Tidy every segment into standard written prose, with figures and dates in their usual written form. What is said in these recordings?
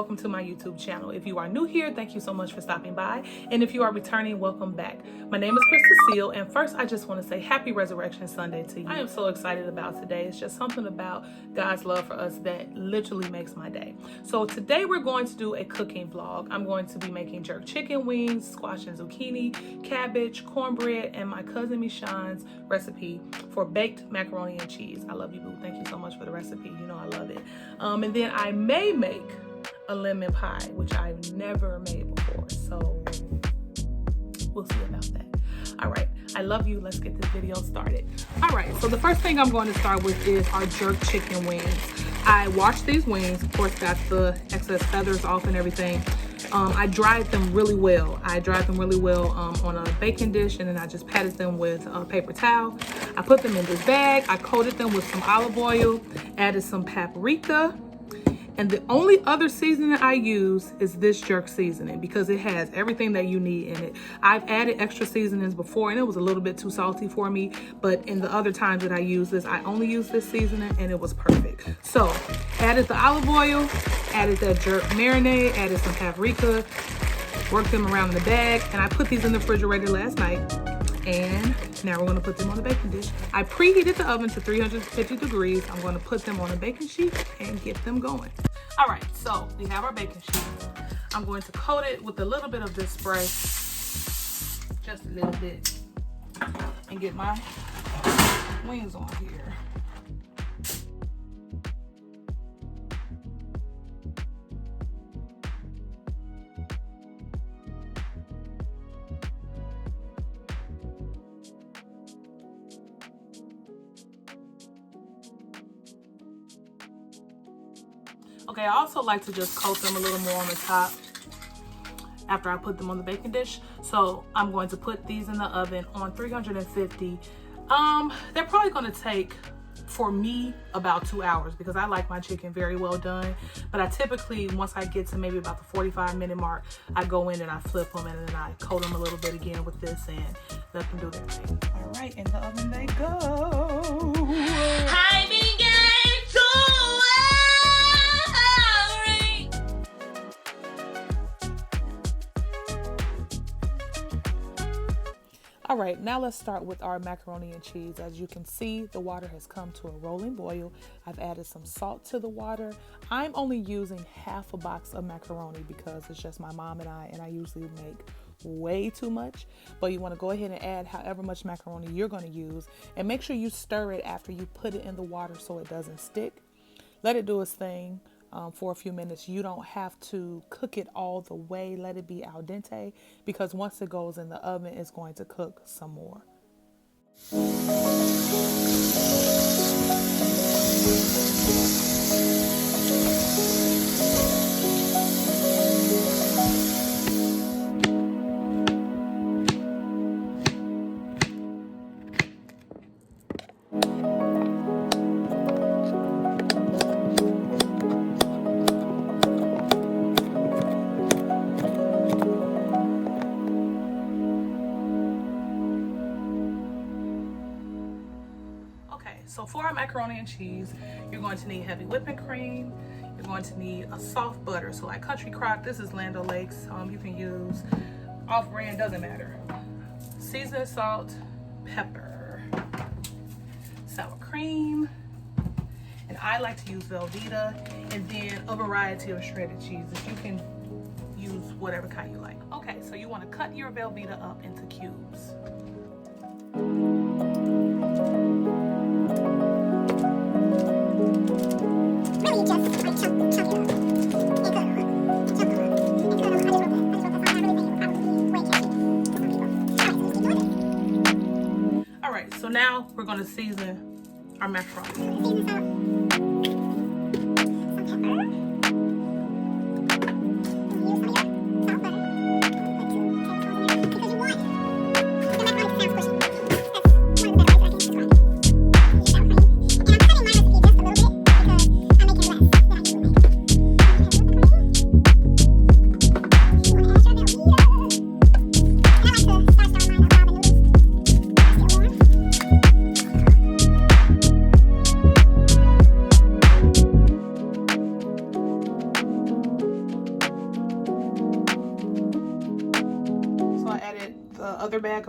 welcome to my YouTube channel. If you are new here, thank you so much for stopping by. And if you are returning, welcome back. My name is Chris.c.preston, and first I just want to say happy Resurrection Sunday to you. I am so excited about today. It's just something about God's love for us that literally makes my day. So today we're going to do a cooking vlog. I'm going to be making jerk chicken wings, squash and zucchini, cabbage, cornbread, and my cousin Michonne's recipe for baked macaroni and cheese. I love you, boo. Thank you so much for the recipe. You know I love it. And then I may make a lemon pie, which I've never made before. So we'll see about that. All right, I love you. Let's get this video started. All right, so the first thing I'm going to start with is our jerk chicken wings. I washed these wings, of course, got the excess feathers off and everything. I dried them really well. On a baking dish, and then I just patted them with a paper towel. I put them in this bag. I coated them with some olive oil, added some paprika, and the only other seasoning I use is this jerk seasoning because it has everything that you need in it. I've added extra seasonings before and it was a little bit too salty for me, but in the other times that I use this, I only use this seasoning and it was perfect. So added the olive oil, added that jerk marinade, added some paprika, worked them around in the bag, and I put these in the refrigerator last night. And now we're gonna put them on the baking dish. I preheated the oven to 350 degrees. I'm gonna put them on a baking sheet and get them going. All right, so we have our baking sheet. I'm going to coat it with a little bit of this spray, just a little bit, and get my wings on here. Okay, I also like to just coat them a little more on the top after I put them on the baking dish. So I'm going to put these in the oven on 350. They're probably gonna take, for me, about 2 hours because I like my chicken very well done. But I typically, once I get to maybe about the 45-minute mark, I go in and I flip them and then I coat them a little bit again with this and let them do their thing. All right, in the oven they go. I began to All right, now let's start with our macaroni and cheese. As you can see, the water has come to a rolling boil. I've added some salt to the water. I'm only using half a box of macaroni because it's just my mom and I usually make way too much. But you want to go ahead and add however much macaroni you're going to use, and make sure you stir it after you put it in the water so it doesn't stick. Let it do its thing. For a few minutes. You don't have to cook it all the way. Let it be al dente because once it goes in the oven, it's going to cook some more. So for our macaroni and cheese, you're going to need heavy whipping cream. You're going to need a soft butter. So like Country Crock, this is Land O'Lakes. You can use off-brand, doesn't matter. Seasoned salt, pepper, sour cream, and I like to use Velveeta, and then a variety of shredded cheeses. You can use whatever kind you like. Okay, so you want to cut your Velveeta up into cubes. All right, so now we're going to season our macaroni.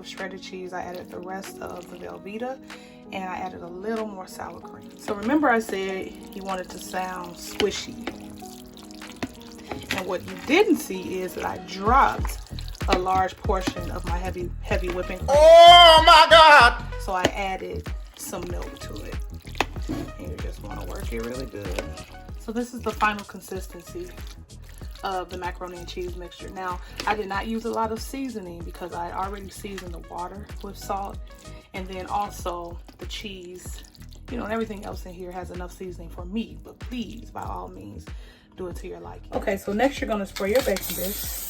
of shredded cheese. I added the rest of the Velveeta, and I added a little more sour cream. So remember I said you want it to sound squishy. And what you didn't see is that I dropped a large portion of my heavy whipping cream. Oh my God! So I added some milk to it. And you just want to work it really good. So this is the final consistency of the macaroni and cheese mixture. Now, I did not use a lot of seasoning because I already seasoned the water with salt, and then also the cheese, you know, and everything else in here has enough seasoning for me, but please, by all means, do it to your liking. Okay, so next you're gonna spray your baking dish.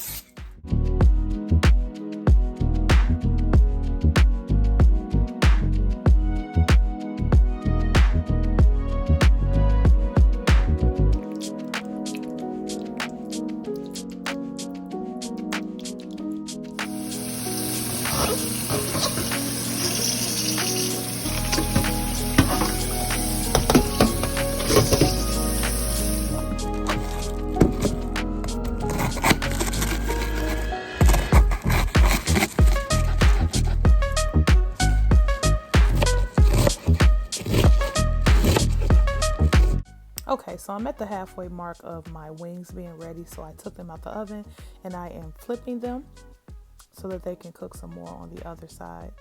Okay, so I'm at the halfway mark of my wings being ready, so I took them out the oven and I am flipping them so that they can cook some more on the other side.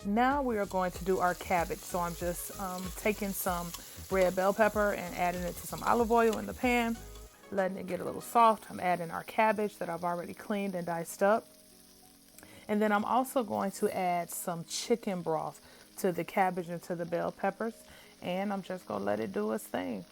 Now we are going to do our cabbage. So I'm just taking some red bell pepper and adding it to some olive oil in the pan, letting it get a little soft. I'm adding our cabbage that I've already cleaned and diced up. And then I'm also going to add some chicken broth to the cabbage and to the bell peppers. And I'm just gonna let it do its thing.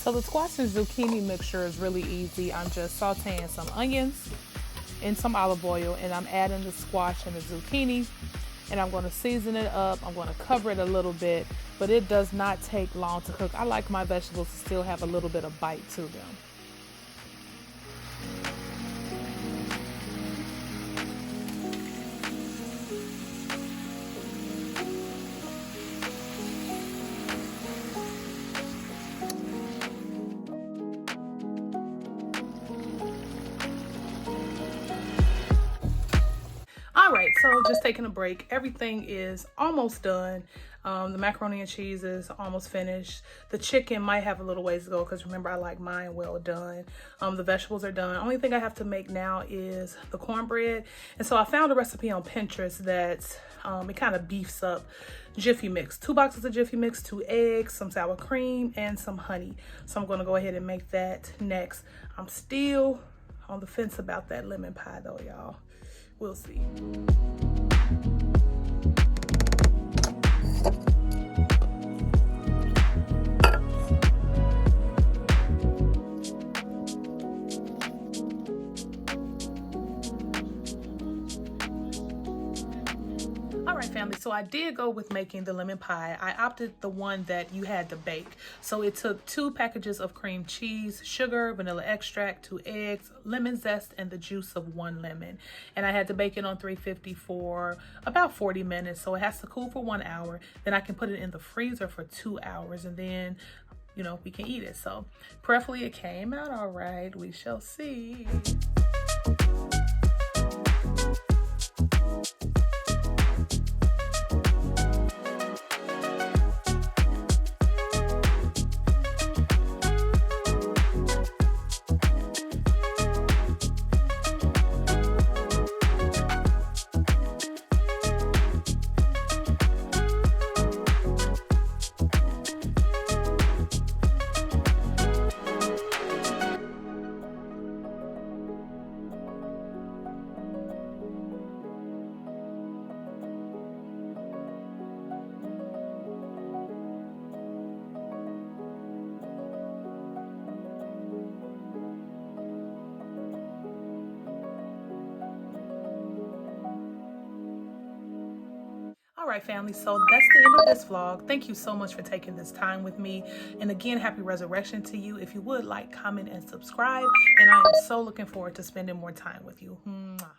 So the squash and zucchini mixture is really easy. I'm just sauteing some onions in some olive oil, and I'm adding the squash and the zucchini, and I'm going to season it up. I'm going to cover it a little bit, but it does not take long to cook. I like my vegetables to still have a little bit of bite to them. All right, so just taking a break. Everything is almost done. The macaroni and cheese is almost finished. The chicken might have a little ways to go because remember I like mine well done. The vegetables are done. Only thing I have to make now is the cornbread. And so I found a recipe on Pinterest that it kind of beefs up Jiffy Mix. 2 boxes of Jiffy Mix, 2 eggs, some sour cream, and some honey. So I'm going to go ahead and make that next. I'm still on the fence about that lemon pie though, y'all. We'll see. All right, family, so I did go with making the lemon pie. I opted the one that you had to bake. So it took 2 packages of cream cheese, sugar, vanilla extract, 2 eggs, lemon zest, and the juice of 1 lemon. And I had to bake it on 350 for about 40 minutes. So it has to cool for 1 hour. Then I can put it in the freezer for 2 hours, and then, you know, we can eat it. So prayerfully it came out all right. We shall see. All right, family, so that's the end of this vlog. Thank you so much for taking this time with me. And again, happy resurrection to you. If you would like, comment, and subscribe. And I am so looking forward to spending more time with you. Mwah.